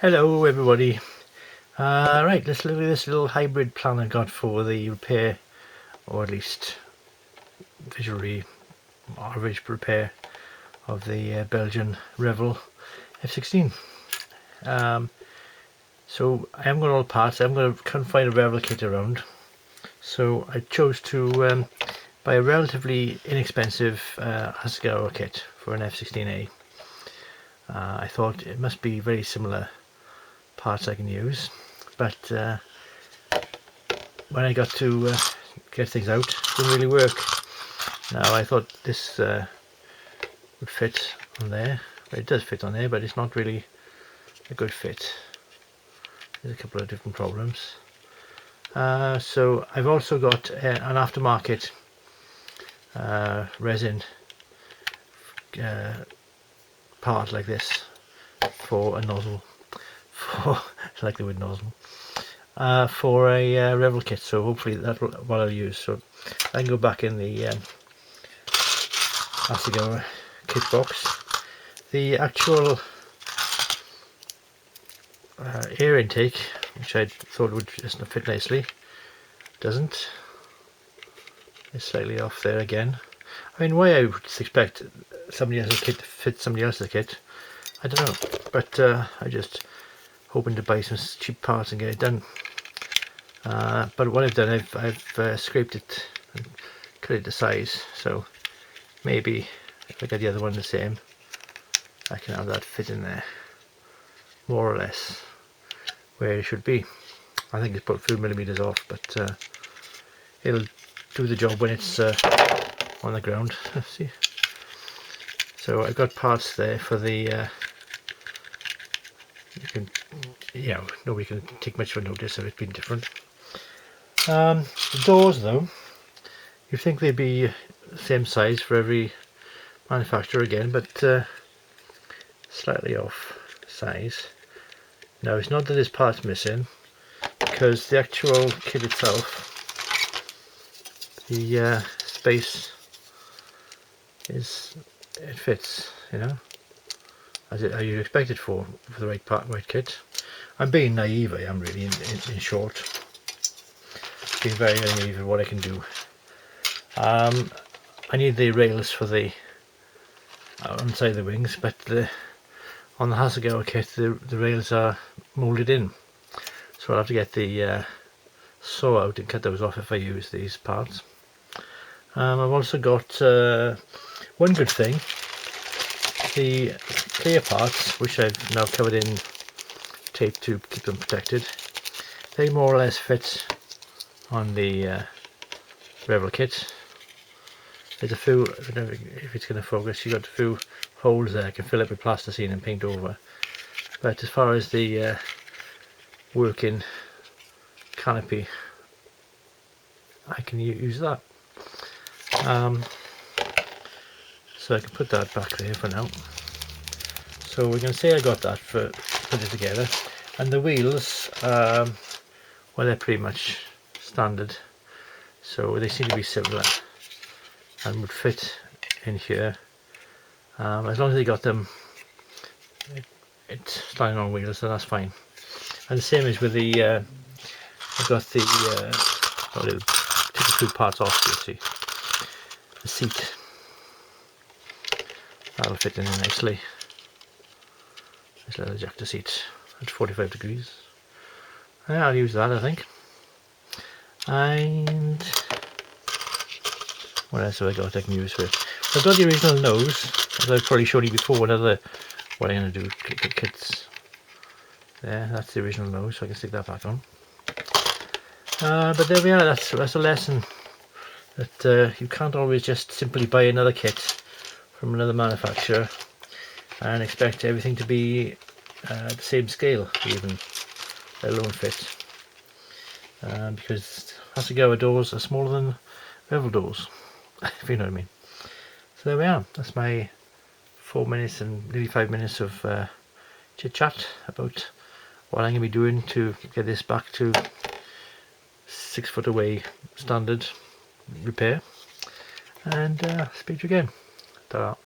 Hello everybody. Right, let's look at this little hybrid plan I've got for the repair, or at least visually average repair of the Belgian Revell F-16. So I haven't got all the parts. I'm going to try and find a Revell kit around. So I chose to buy a relatively inexpensive Hasagawa kit for an F-16A. I thought it must be very similar parts I can use, but when I got to get things out, it didn't really work. Now I thought this would fit on there. Well, it does fit on there, but it's not really a good fit. There's a couple of different problems. So I've also got an aftermarket resin part like this for a nozzle. I like the word nozzle. For a Revell kit, so hopefully that's what I'll use. So I can go back in the Hasagawa kit box. The actual air intake, which I thought would just fit nicely, doesn't. It's slightly off there again. I mean, why I would expect somebody else's kit to fit somebody else's kit, I don't know, but I just hoping to buy some cheap parts and get it done. But what I've done, I've scraped it and cut it to size, so maybe if I get the other one the same, I can have that fit in there, more or less where it should be. I think it's put a few millimeters off, but it'll do the job when it's on the ground. See, so I've got parts there for the nobody can take much of a notice of it being different. The doors, though, you'd think they'd be the same size for every manufacturer again, but slightly off size. Now, it's not that this part's missing, because the actual kit itself, the space it fits, you know, as you'd expect it for the right kit. I'm being naive, I am really, in short. Being very naive at what I can do. I need the rails for the inside the wings, but on the Hasagawa kit the rails are moulded in, so I'll have to get the saw out and cut those off if I use these parts. I've also got one good thing: the clear parts, which I've now covered in tape to keep them protected. They more or less fit on the Revell kit. There's a few, I don't know if it's going to focus, you've got a few holes there I can fill up with plasticine and paint over, but as far as the working canopy, I can use that. So I can put that back there for now. So we're going to say I got that for put it together, and the wheels, well, they're pretty much standard, so they seem to be similar and would fit in here, as long as they got them it's standing on wheels, so that's fine. And the same is with the I've got the little, take a few parts off, you see the seat, that'll fit in nicely. This little ejector seat at 45 degrees. Yeah, I'll use that, I think. And what else have I got I can use for it? I've got the original nose, as I've probably shown you before. What I'm going to do, kits. There, that's the original nose, so I can stick that back on. But there we are. That's a lesson that you can't always just simply buy another kit from another manufacturer and expect everything to be the same scale, even, let alone fit. Because Hasagawa doors are smaller than Revell doors, if you know what I mean. So there we are. That's my 4 minutes and nearly 5 minutes of chit chat about what I'm going to be doing to get this back to 6 foot away standard repair. And speak to you again. Ta-ra.